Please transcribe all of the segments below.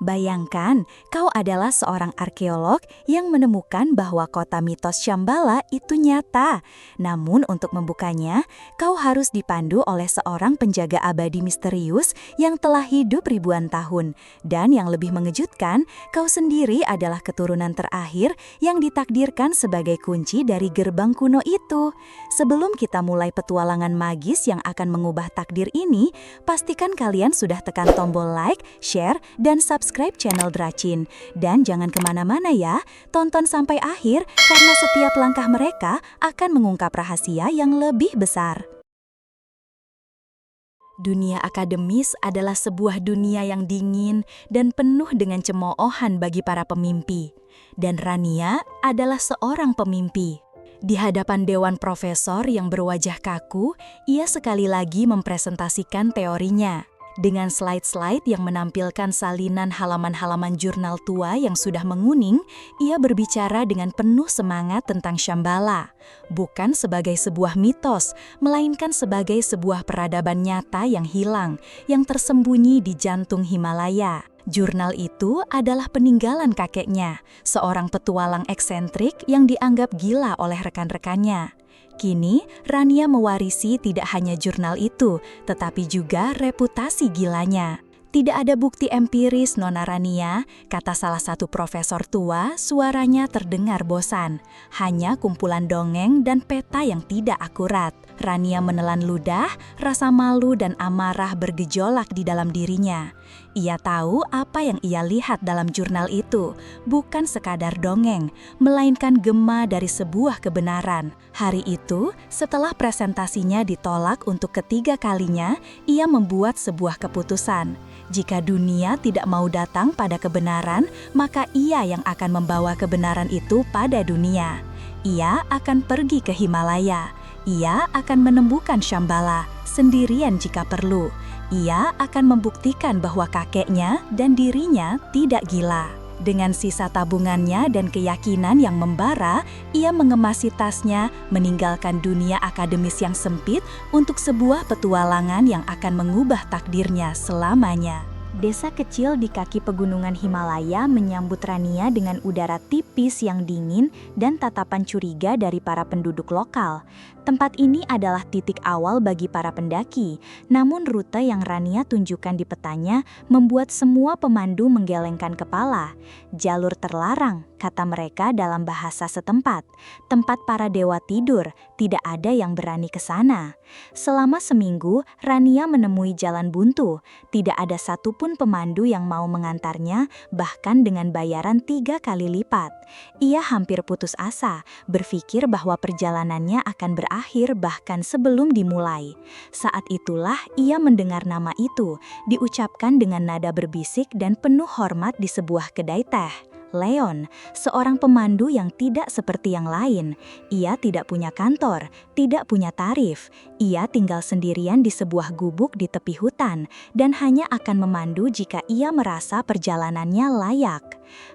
Bayangkan, kau adalah seorang arkeolog yang menemukan bahwa kota mitos Shambhala itu nyata. Namun untuk membukanya, kau harus dipandu oleh seorang penjaga abadi misterius yang telah hidup ribuan tahun. Dan yang lebih mengejutkan, kau sendiri adalah keturunan terakhir yang ditakdirkan sebagai kunci dari gerbang kuno itu. Sebelum kita mulai petualangan magis yang akan mengubah takdir ini, pastikan kalian sudah tekan tombol like, share, dan subscribe channel Dracin. Dan jangan kemana-mana ya, tonton sampai akhir karena setiap langkah mereka akan mengungkap rahasia yang lebih besar. Dunia akademis adalah sebuah dunia yang dingin dan penuh dengan cemoohan bagi para pemimpi. Dan Rania adalah seorang pemimpi. Di hadapan dewan profesor yang berwajah kaku, ia sekali lagi mempresentasikan teorinya. Dengan slide-slide yang menampilkan salinan halaman-halaman jurnal tua yang sudah menguning, ia berbicara dengan penuh semangat tentang Shambhala. Bukan sebagai sebuah mitos, melainkan sebagai sebuah peradaban nyata yang hilang, yang tersembunyi di jantung Himalaya. Jurnal itu adalah peninggalan kakeknya, seorang petualang eksentrik yang dianggap gila oleh rekan-rekannya. Kini, Rania mewarisi tidak hanya jurnal itu, tetapi juga reputasi gilanya. Tidak ada bukti empiris, Nona Rania, kata salah satu profesor tua, suaranya terdengar bosan. Hanya kumpulan dongeng dan peta yang tidak akurat. Rania menelan ludah, rasa malu dan amarah bergejolak di dalam dirinya. Ia tahu apa yang ia lihat dalam jurnal itu, bukan sekadar dongeng, melainkan gema dari sebuah kebenaran. Hari itu, setelah presentasinya ditolak untuk ketiga kalinya, ia membuat sebuah keputusan. Jika dunia tidak mau datang pada kebenaran, maka ia yang akan membawa kebenaran itu pada dunia. Ia akan pergi ke Himalaya. Ia akan menemukan Shambhala sendirian jika perlu. Ia akan membuktikan bahwa kakeknya dan dirinya tidak gila. Dengan sisa tabungannya dan keyakinan yang membara, ia mengemasi tasnya, meninggalkan dunia akademis yang sempit untuk sebuah petualangan yang akan mengubah takdirnya selamanya. Desa kecil di kaki pegunungan Himalaya menyambut Rania dengan udara tipis yang dingin dan tatapan curiga dari para penduduk lokal. Tempat ini adalah titik awal bagi para pendaki, namun rute yang Rania tunjukkan di petanya membuat semua pemandu menggelengkan kepala. Jalur terlarang, kata mereka dalam bahasa setempat. Tempat para dewa tidur, tidak ada yang berani ke sana. Selama seminggu, Rania menemui jalan buntu. Tidak ada satupun pemandu yang mau mengantarnya, bahkan dengan bayaran 3 kali lipat. Ia hampir putus asa, berpikir bahwa perjalanannya akan berakhir bahkan sebelum dimulai. Saat itulah ia mendengar nama itu, diucapkan dengan nada berbisik dan penuh hormat di sebuah kedai teh. Leon, seorang pemandu yang tidak seperti yang lain. Ia tidak punya kantor, tidak punya tarif. Ia tinggal sendirian di sebuah gubuk di tepi hutan dan hanya akan memandu jika ia merasa perjalanannya layak.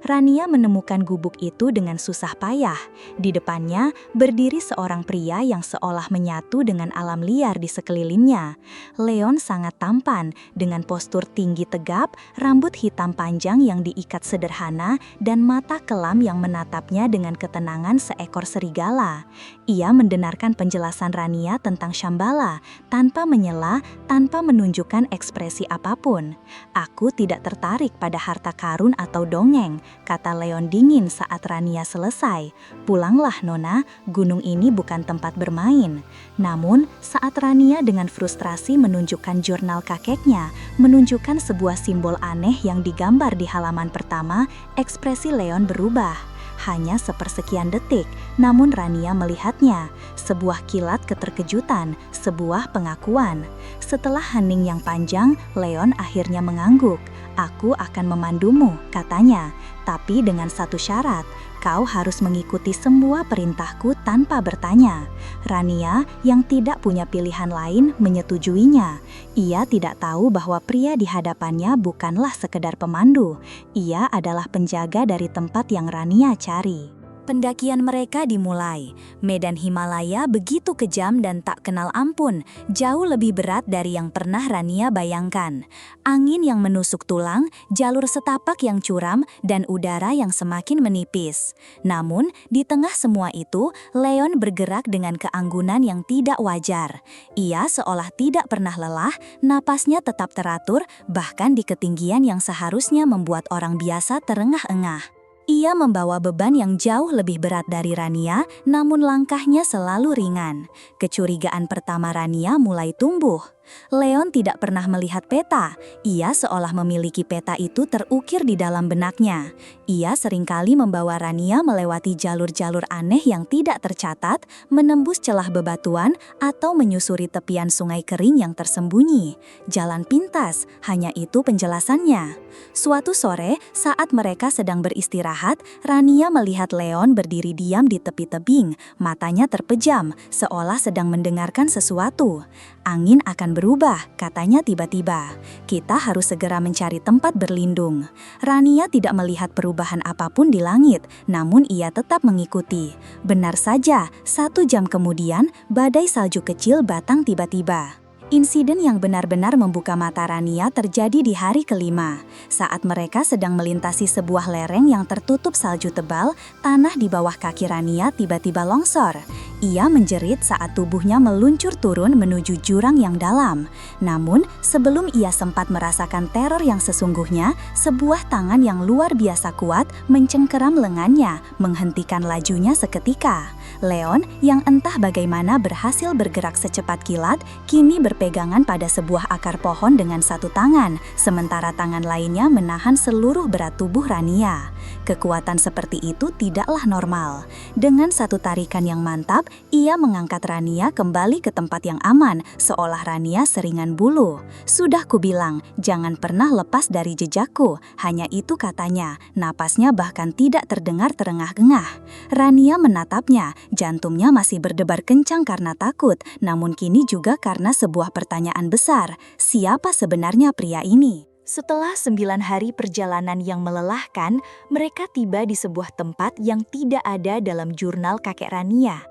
Rania menemukan gubuk itu dengan susah payah. Di depannya berdiri seorang pria yang seolah menyatu dengan alam liar di sekelilingnya. Leon sangat tampan, dengan postur tinggi tegap, rambut hitam panjang yang diikat sederhana, dan mata kelam yang menatapnya dengan ketenangan seekor serigala. Ia mendengarkan penjelasan Rania tentang Shambhala, tanpa menyela, tanpa menunjukkan ekspresi apapun. "Aku tidak tertarik pada harta karun atau dongeng," kata Leon dingin saat Rania selesai. "Pulanglah, Nona, gunung ini bukan tempat bermain." Namun, saat Rania dengan frustrasi menunjukkan jurnal kakeknya, menunjukkan sebuah simbol aneh yang digambar di halaman pertama, ekspresi Leon berubah. Hanya sepersekian detik, namun Rania melihatnya. Sebuah kilat keterkejutan, sebuah pengakuan. Setelah hening yang panjang, Leon akhirnya mengangguk. "Aku akan memandumu," katanya, "tapi dengan satu syarat. Kau harus mengikuti semua perintahku tanpa bertanya." Rania, yang tidak punya pilihan lain, menyetujuinya. Ia tidak tahu bahwa pria di hadapannya bukanlah sekedar pemandu. Ia adalah penjaga dari tempat yang Rania cari. Pendakian mereka dimulai. Medan Himalaya begitu kejam dan tak kenal ampun, jauh lebih berat dari yang pernah Rania bayangkan. Angin yang menusuk tulang, jalur setapak yang curam, dan udara yang semakin menipis. Namun, di tengah semua itu, Leon bergerak dengan keanggunan yang tidak wajar. Ia seolah tidak pernah lelah, napasnya tetap teratur, bahkan di ketinggian yang seharusnya membuat orang biasa terengah-engah. Ia membawa beban yang jauh lebih berat dari Rania, namun langkahnya selalu ringan. Kecurigaan pertama Rania mulai tumbuh. Leon tidak pernah melihat peta. Ia seolah memiliki peta itu terukir di dalam benaknya. Ia seringkali membawa Rania melewati jalur-jalur aneh yang tidak tercatat, menembus celah bebatuan, atau menyusuri tepian sungai kering yang tersembunyi. Jalan pintas, hanya itu penjelasannya. Suatu sore, saat mereka sedang beristirahat, Rania melihat Leon berdiri diam di tepi tebing, matanya terpejam, seolah sedang mendengarkan sesuatu. Angin akan berubah, katanya tiba-tiba. Kita harus segera mencari tempat berlindung. Rania tidak melihat perubahan apapun di langit, namun ia tetap mengikuti. Benar saja, 1 jam kemudian, badai salju kecil batang tiba-tiba. Insiden yang benar-benar membuka mata Rania terjadi di hari kelima. Saat mereka sedang melintasi sebuah lereng yang tertutup salju tebal, tanah di bawah kaki Rania tiba-tiba longsor. Ia menjerit saat tubuhnya meluncur turun menuju jurang yang dalam. Namun, sebelum ia sempat merasakan teror yang sesungguhnya, sebuah tangan yang luar biasa kuat mencengkeram lengannya, menghentikan lajunya seketika. Leon, yang entah bagaimana berhasil bergerak secepat kilat, kini berpegangan pada sebuah akar pohon dengan satu tangan, sementara tangan lainnya menahan seluruh berat tubuh Rania. Kekuatan seperti itu tidaklah normal. Dengan satu tarikan yang mantap, ia mengangkat Rania kembali ke tempat yang aman, seolah Rania seringan bulu. "Sudah kubilang, jangan pernah lepas dari jejakku," hanya itu katanya, napasnya bahkan tidak terdengar terengah-engah. Rania menatapnya, jantungnya masih berdebar kencang karena takut, namun kini juga karena sebuah pertanyaan besar, siapa sebenarnya pria ini? Setelah 9 hari perjalanan yang melelahkan, mereka tiba di sebuah tempat yang tidak ada dalam jurnal kakek Rania.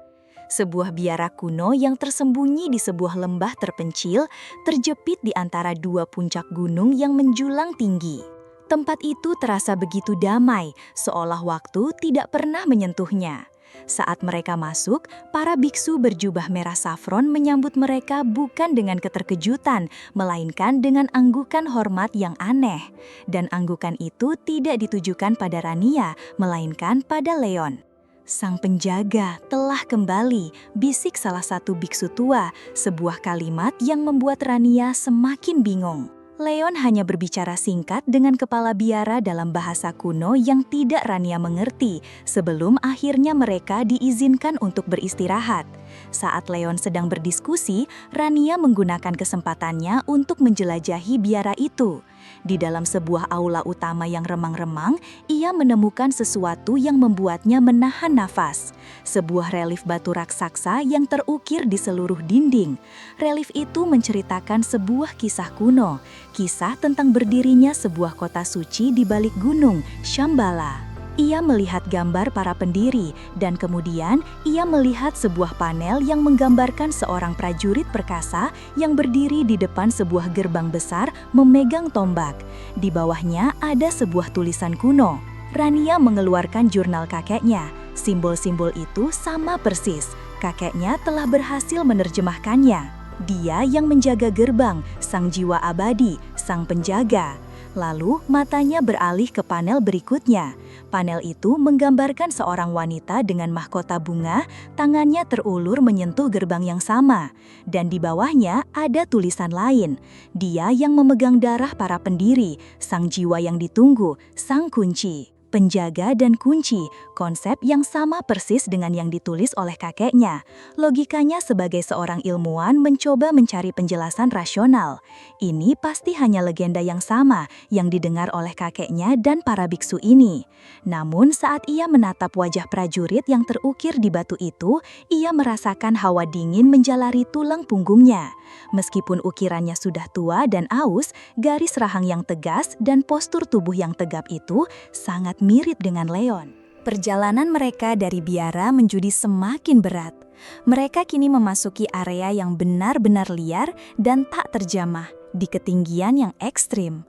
Sebuah biara kuno yang tersembunyi di sebuah lembah terpencil, terjepit di antara 2 puncak gunung yang menjulang tinggi. Tempat itu terasa begitu damai, seolah waktu tidak pernah menyentuhnya. Saat mereka masuk, para biksu berjubah merah safron menyambut mereka bukan dengan keterkejutan, melainkan dengan anggukan hormat yang aneh. Dan anggukan itu tidak ditujukan pada Rania, melainkan pada Leon. "Sang penjaga telah kembali," bisik salah satu biksu tua, sebuah kalimat yang membuat Rania semakin bingung. Leon hanya berbicara singkat dengan kepala biara dalam bahasa kuno yang tidak Rania mengerti, sebelum akhirnya mereka diizinkan untuk beristirahat. Saat Leon sedang berdiskusi, Rania menggunakan kesempatannya untuk menjelajahi biara itu. Di dalam sebuah aula utama yang remang-remang, ia menemukan sesuatu yang membuatnya menahan nafas. Sebuah relief batu raksasa yang terukir di seluruh dinding. Relief itu menceritakan sebuah kisah kuno, kisah tentang berdirinya sebuah kota suci di balik gunung, Shambhala. Ia melihat gambar para pendiri, dan kemudian ia melihat sebuah panel yang menggambarkan seorang prajurit perkasa yang berdiri di depan sebuah gerbang besar memegang tombak. Di bawahnya ada sebuah tulisan kuno. Rania mengeluarkan jurnal kakeknya. Simbol-simbol itu sama persis. Kakeknya telah berhasil menerjemahkannya. Dia yang menjaga gerbang, sang jiwa abadi, sang penjaga. Lalu matanya beralih ke panel berikutnya. Panel itu menggambarkan seorang wanita dengan mahkota bunga, tangannya terulur menyentuh gerbang yang sama. Dan di bawahnya ada tulisan lain. Dia yang memegang darah para pendiri, sang jiwa yang ditunggu, sang kunci. Penjaga dan kunci, konsep yang sama persis dengan yang ditulis oleh kakeknya. Logikanya sebagai seorang ilmuwan mencoba mencari penjelasan rasional. Ini pasti hanya legenda yang sama yang didengar oleh kakeknya dan para biksu ini. Namun saat ia menatap wajah prajurit yang terukir di batu itu, ia merasakan hawa dingin menjalari tulang punggungnya. Meskipun ukirannya sudah tua dan aus, garis rahang yang tegas dan postur tubuh yang tegap itu sangat mirip dengan Leon. Perjalanan mereka dari biara menjadi semakin berat. Mereka kini memasuki area yang benar-benar liar dan tak terjamah di ketinggian yang ekstrim.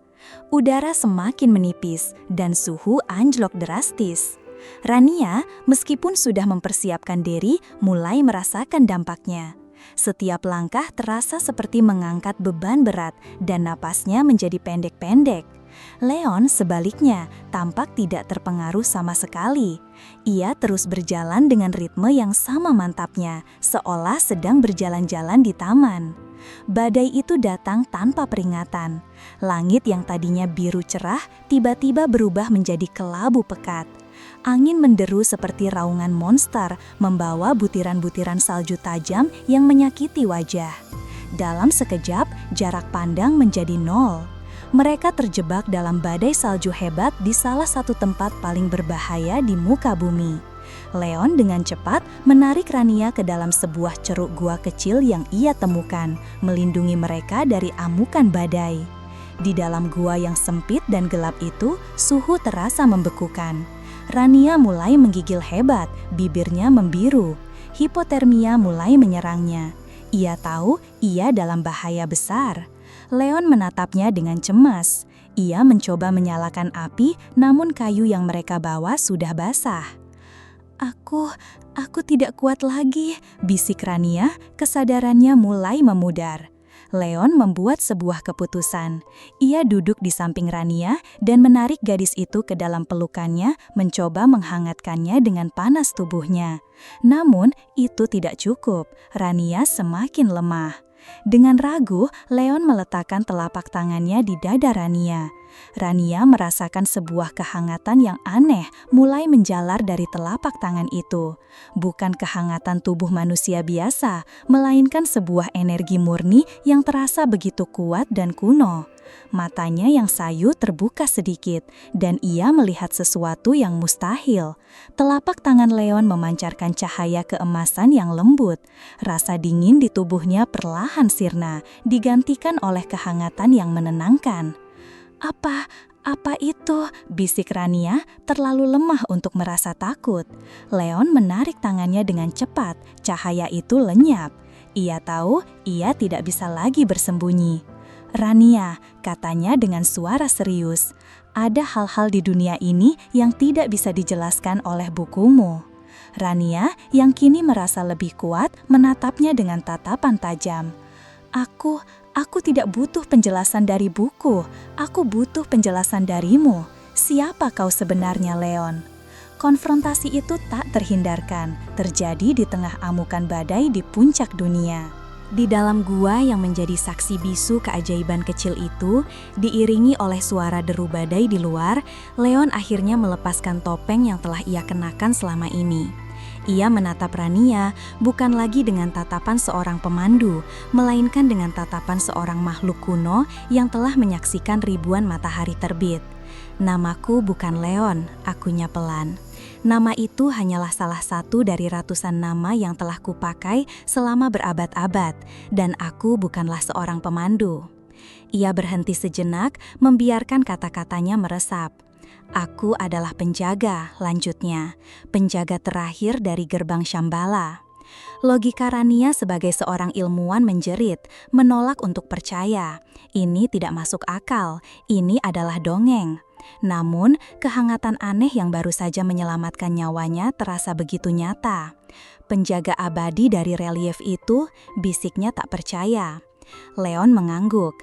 Udara semakin menipis dan suhu anjlok drastis. Rania, meskipun sudah mempersiapkan diri, mulai merasakan dampaknya. Setiap langkah terasa seperti mengangkat beban berat dan napasnya menjadi pendek-pendek. Leon sebaliknya tampak tidak terpengaruh sama sekali. Ia terus berjalan dengan ritme yang sama mantapnya, seolah sedang berjalan-jalan di taman. Badai itu datang tanpa peringatan. Langit yang tadinya biru cerah tiba-tiba berubah menjadi kelabu pekat. Angin menderu seperti raungan monster, membawa butiran-butiran salju tajam yang menyakiti wajah. Dalam sekejap, jarak pandang menjadi nol. Mereka terjebak dalam badai salju hebat di salah satu tempat paling berbahaya di muka bumi. Leon dengan cepat menarik Rania ke dalam sebuah ceruk gua kecil yang ia temukan, melindungi mereka dari amukan badai. Di dalam gua yang sempit dan gelap itu, suhu terasa membekukan. Rania mulai menggigil hebat, bibirnya membiru. Hipotermia mulai menyerangnya. Ia tahu ia dalam bahaya besar. Leon menatapnya dengan cemas. Ia mencoba menyalakan api, namun kayu yang mereka bawa sudah basah. Aku tidak kuat lagi, bisik Rania, kesadarannya mulai memudar. Leon membuat sebuah keputusan. Ia duduk di samping Rania dan menarik gadis itu ke dalam pelukannya, mencoba menghangatkannya dengan panas tubuhnya. Namun, itu tidak cukup. Rania semakin lemah. Dengan ragu, Leon meletakkan telapak tangannya di dada Rania. Rania merasakan sebuah kehangatan yang aneh mulai menjalar dari telapak tangan itu. Bukan kehangatan tubuh manusia biasa, melainkan sebuah energi murni yang terasa begitu kuat dan kuno. Matanya yang sayu terbuka sedikit, dan ia melihat sesuatu yang mustahil. Telapak tangan Leon memancarkan cahaya keemasan yang lembut. Rasa dingin di tubuhnya perlahan sirna, digantikan oleh kehangatan yang menenangkan. Apa itu? Bisik Rania, terlalu lemah untuk merasa takut. Leon menarik tangannya dengan cepat, cahaya itu lenyap. Ia tahu ia tidak bisa lagi bersembunyi. Rania, katanya dengan suara serius, ada hal-hal di dunia ini yang tidak bisa dijelaskan oleh bukumu. Rania, yang kini merasa lebih kuat, menatapnya dengan tatapan tajam. Aku tidak butuh penjelasan dari buku, aku butuh penjelasan darimu. Siapa kau sebenarnya, Leon? Konfrontasi itu tak terhindarkan, terjadi di tengah amukan badai di puncak dunia. Di dalam gua yang menjadi saksi bisu keajaiban kecil itu, diiringi oleh suara deru badai di luar, Leon akhirnya melepaskan topeng yang telah ia kenakan selama ini. Ia menatap Rania bukan lagi dengan tatapan seorang pemandu, melainkan dengan tatapan seorang makhluk kuno yang telah menyaksikan ribuan matahari terbit. Namaku bukan Leon, akunya pelan. Nama itu hanyalah salah satu dari ratusan nama yang telah kupakai selama berabad-abad, dan aku bukanlah seorang pemandu. Ia berhenti sejenak, membiarkan kata-katanya meresap. Aku adalah penjaga, lanjutnya. Penjaga terakhir dari gerbang Shambhala. Logika Rania sebagai seorang ilmuwan menjerit, menolak untuk percaya. Ini tidak masuk akal, ini adalah dongeng. Namun, kehangatan aneh yang baru saja menyelamatkan nyawanya terasa begitu nyata. Penjaga abadi dari relief itu, bisiknya tak percaya. Leon mengangguk.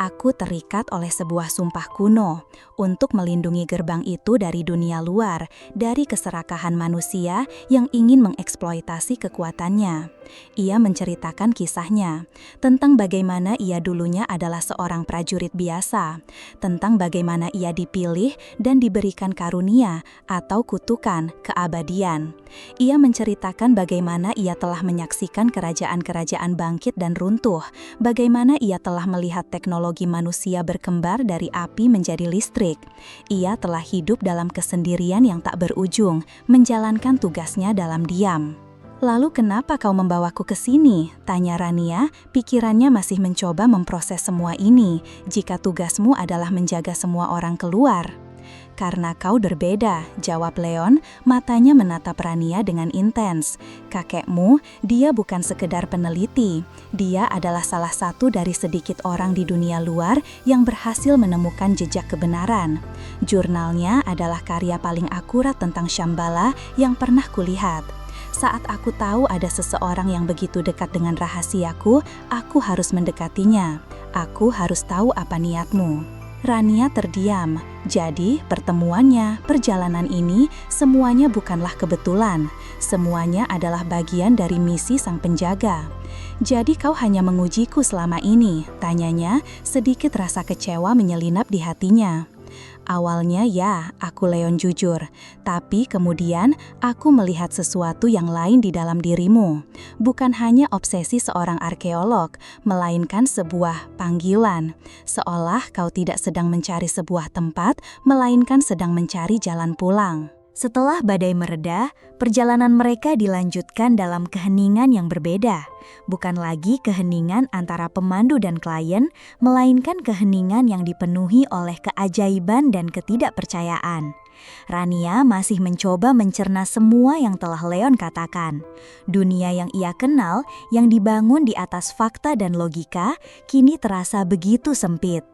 Aku terikat oleh sebuah sumpah kuno untuk melindungi gerbang itu dari dunia luar, dari keserakahan manusia yang ingin mengeksploitasi kekuatannya. Ia menceritakan kisahnya, tentang bagaimana ia dulunya adalah seorang prajurit biasa, tentang bagaimana ia dipilih dan diberikan karunia atau kutukan keabadian. Ia menceritakan bagaimana ia telah menyaksikan kerajaan-kerajaan bangkit dan runtuh, bagaimana ia telah melihat teknologi manusia berkembar dari api menjadi listrik. Ia telah hidup dalam kesendirian yang tak berujung, menjalankan tugasnya dalam diam. Lalu kenapa kau membawaku ke sini? Tanya Rania, pikirannya masih mencoba memproses semua ini, jika tugasmu adalah menjaga semua orang keluar. Karena kau berbeda, jawab Leon, matanya menatap Rania dengan intens. Kakekmu, dia bukan sekedar peneliti. Dia adalah salah satu dari sedikit orang di dunia luar yang berhasil menemukan jejak kebenaran. Jurnalnya adalah karya paling akurat tentang Shambhala yang pernah kulihat. Saat aku tahu ada seseorang yang begitu dekat dengan rahasiaku, aku harus mendekatinya. Aku harus tahu apa niatmu. Rania terdiam. Jadi, perjalanan ini, semuanya bukanlah kebetulan. Semuanya adalah bagian dari misi sang penjaga. Jadi kau hanya mengujiku selama ini, tanyanya, sedikit rasa kecewa menyelinap di hatinya. Awalnya ya, aku Leon jujur. Tapi kemudian aku melihat sesuatu yang lain di dalam dirimu. Bukan hanya obsesi seorang arkeolog, melainkan sebuah panggilan. Seolah kau tidak sedang mencari sebuah tempat, melainkan sedang mencari jalan pulang. Setelah badai mereda, perjalanan mereka dilanjutkan dalam keheningan yang berbeda. Bukan lagi keheningan antara pemandu dan klien, melainkan keheningan yang dipenuhi oleh keajaiban dan ketidakpercayaan. Rania masih mencoba mencerna semua yang telah Leon katakan. Dunia yang ia kenal, yang dibangun di atas fakta dan logika, kini terasa begitu sempit.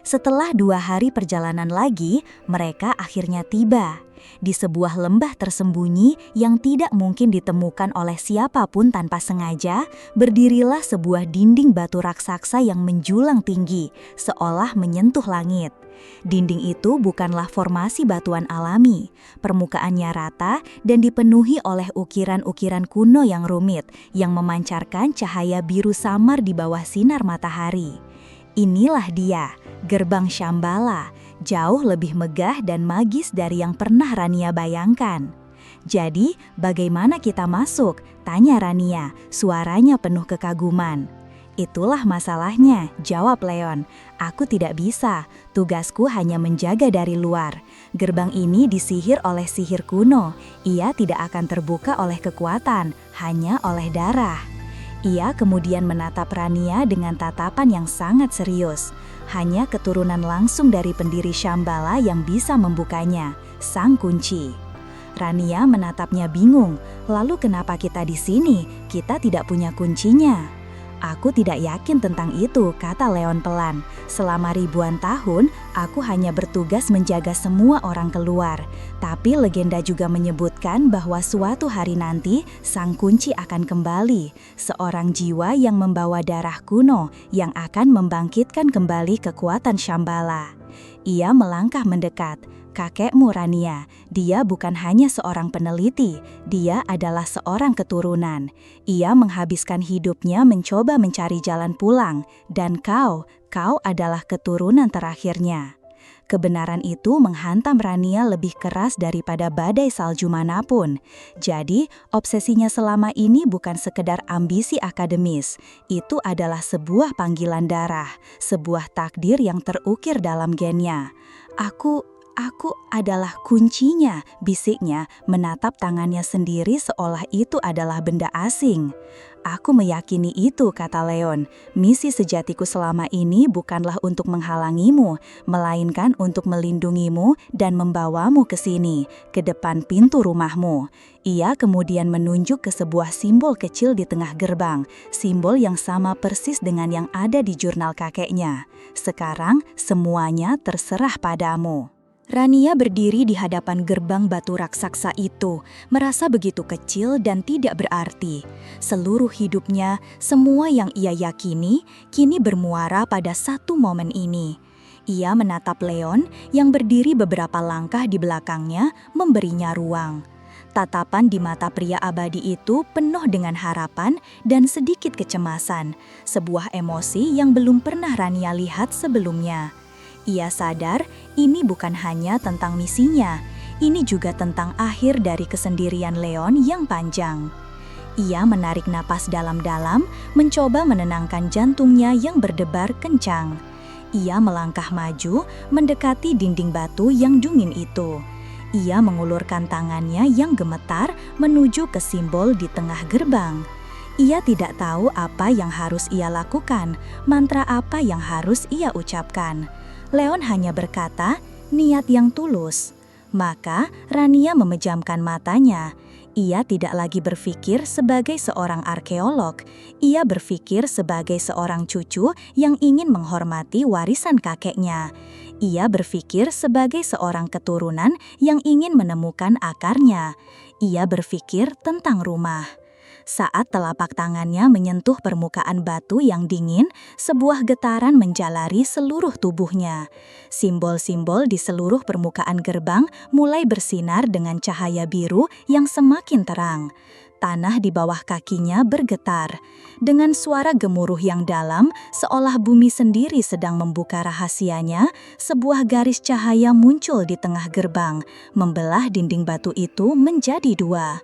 Setelah 2 hari perjalanan lagi, mereka akhirnya tiba di sebuah lembah tersembunyi yang tidak mungkin ditemukan oleh siapapun tanpa sengaja. Berdirilah sebuah dinding batu raksasa yang menjulang tinggi, seolah menyentuh langit. Dinding itu bukanlah formasi batuan alami. Permukaannya rata dan dipenuhi oleh ukiran-ukiran kuno yang rumit, yang memancarkan cahaya biru samar di bawah sinar matahari. Inilah dia, gerbang Shambhala, jauh lebih megah dan magis dari yang pernah Rania bayangkan. Jadi, bagaimana kita masuk? Tanya Rania, suaranya penuh kekaguman. Itulah masalahnya, jawab Leon. Aku tidak bisa, tugasku hanya menjaga dari luar. Gerbang ini disihir oleh sihir kuno. Ia tidak akan terbuka oleh kekuatan, hanya oleh darah. Ia kemudian menatap Rania dengan tatapan yang sangat serius. Hanya keturunan langsung dari pendiri Shambhala yang bisa membukanya, sang kunci. Rania menatapnya bingung. Lalu kenapa kita di sini? Kita tidak punya kuncinya. Aku tidak yakin tentang itu, kata Leon pelan. Selama ribuan tahun, aku hanya bertugas menjaga semua orang keluar. Tapi legenda juga menyebutkan bahwa suatu hari nanti, sang kunci akan kembali. Seorang jiwa yang membawa darah kuno, yang akan membangkitkan kembali kekuatan Shambhala. Ia melangkah mendekat. Kakekmu Rania, dia bukan hanya seorang peneliti, dia adalah seorang keturunan. Ia menghabiskan hidupnya mencoba mencari jalan pulang, dan kau adalah keturunan terakhirnya. Kebenaran itu menghantam Rania lebih keras daripada badai salju manapun. Jadi, obsesinya selama ini bukan sekedar ambisi akademis. Itu adalah sebuah panggilan darah, sebuah takdir yang terukir dalam gennya. Aku adalah kuncinya, bisiknya, menatap tangannya sendiri seolah itu adalah benda asing. Aku meyakini itu, kata Leon. Misi sejatiku selama ini bukanlah untuk menghalangimu, melainkan untuk melindungimu dan membawamu ke sini, ke depan pintu rumahmu. Ia kemudian menunjuk ke sebuah simbol kecil di tengah gerbang, simbol yang sama persis dengan yang ada di jurnal kakeknya. Sekarang semuanya terserah padamu. Rania berdiri di hadapan gerbang batu raksasa itu, merasa begitu kecil dan tidak berarti. Seluruh hidupnya, semua yang ia yakini, kini bermuara pada satu momen ini. Ia menatap Leon yang berdiri beberapa langkah di belakangnya, memberinya ruang. Tatapan di mata pria abadi itu penuh dengan harapan dan sedikit kecemasan, sebuah emosi yang belum pernah Rania lihat sebelumnya. Ia sadar ini bukan hanya tentang misinya, ini juga tentang akhir dari kesendirian Leon yang panjang. Ia menarik napas dalam-dalam, mencoba menenangkan jantungnya yang berdebar kencang. Ia melangkah maju, mendekati dinding batu yang dingin itu. Ia mengulurkan tangannya yang gemetar menuju ke simbol di tengah gerbang. Ia tidak tahu apa yang harus ia lakukan, mantra apa yang harus ia ucapkan. Leon hanya berkata, niat yang tulus. Maka Rania memejamkan matanya. Ia tidak lagi berpikir sebagai seorang arkeolog. Ia berpikir sebagai seorang cucu yang ingin menghormati warisan kakeknya. Ia berpikir sebagai seorang keturunan yang ingin menemukan akarnya. Ia berpikir tentang rumah. Saat telapak tangannya menyentuh permukaan batu yang dingin, sebuah getaran menjalari seluruh tubuhnya. Simbol-simbol di seluruh permukaan gerbang mulai bersinar dengan cahaya biru yang semakin terang. Tanah di bawah kakinya bergetar. Dengan suara gemuruh yang dalam, seolah bumi sendiri sedang membuka rahasianya, sebuah garis cahaya muncul di tengah gerbang, membelah dinding batu itu menjadi dua.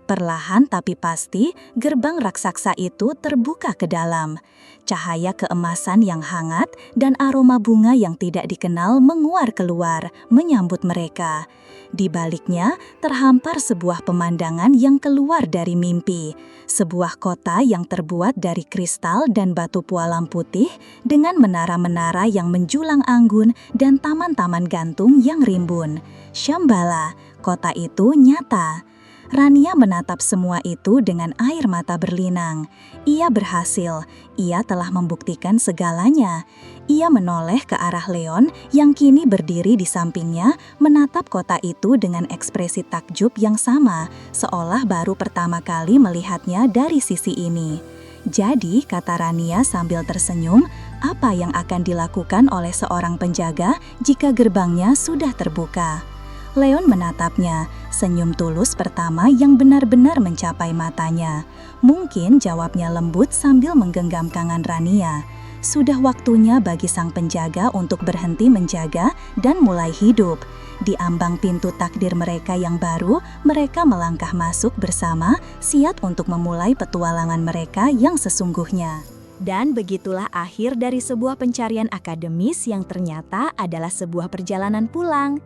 Perlahan tapi pasti, gerbang raksasa itu terbuka ke dalam. Cahaya keemasan yang hangat dan aroma bunga yang tidak dikenal menguar keluar, menyambut mereka. Di baliknya, terhampar sebuah pemandangan yang keluar dari mimpi. Sebuah kota yang terbuat dari kristal dan batu pualam putih, dengan menara-menara yang menjulang anggun dan taman-taman gantung yang rimbun. Shambhala, kota itu nyata. Rania menatap semua itu dengan air mata berlinang. Ia berhasil, ia telah membuktikan segalanya. Ia menoleh ke arah Leon yang kini berdiri di sampingnya, menatap kota itu dengan ekspresi takjub yang sama, seolah baru pertama kali melihatnya dari sisi ini. Jadi, kata Rania sambil tersenyum, apa yang akan dilakukan oleh seorang penjaga jika gerbangnya sudah terbuka? Leon menatapnya, senyum tulus pertama yang benar-benar mencapai matanya. Mungkin jawabnya lembut sambil menggenggam tangan Rania. Sudah waktunya bagi sang penjaga untuk berhenti menjaga dan mulai hidup. Di ambang pintu takdir mereka yang baru, mereka melangkah masuk bersama, siap untuk memulai petualangan mereka yang sesungguhnya. Dan begitulah akhir dari sebuah pencarian akademis yang ternyata adalah sebuah perjalanan pulang.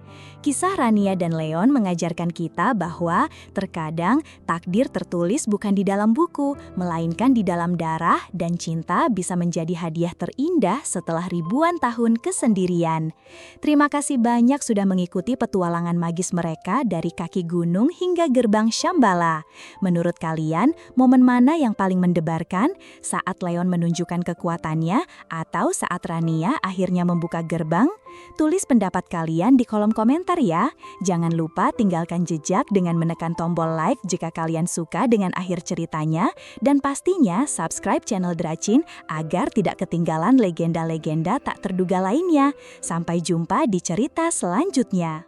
Kisah Rania dan Leon mengajarkan kita bahwa terkadang takdir tertulis bukan di dalam buku, melainkan di dalam darah, dan cinta bisa menjadi hadiah terindah setelah ribuan tahun kesendirian. Terima kasih banyak sudah mengikuti petualangan magis mereka dari kaki gunung hingga gerbang Shambhala. Menurut kalian, momen mana yang paling mendebarkan? Saat Leon menunjukkan kekuatannya atau saat Rania akhirnya membuka gerbang? Tulis pendapat kalian di kolom komentar ya. Jangan lupa tinggalkan jejak dengan menekan tombol like jika kalian suka dengan akhir ceritanya, dan pastinya subscribe channel Dracin agar tidak ketinggalan legenda-legenda tak terduga lainnya. Sampai jumpa di cerita selanjutnya.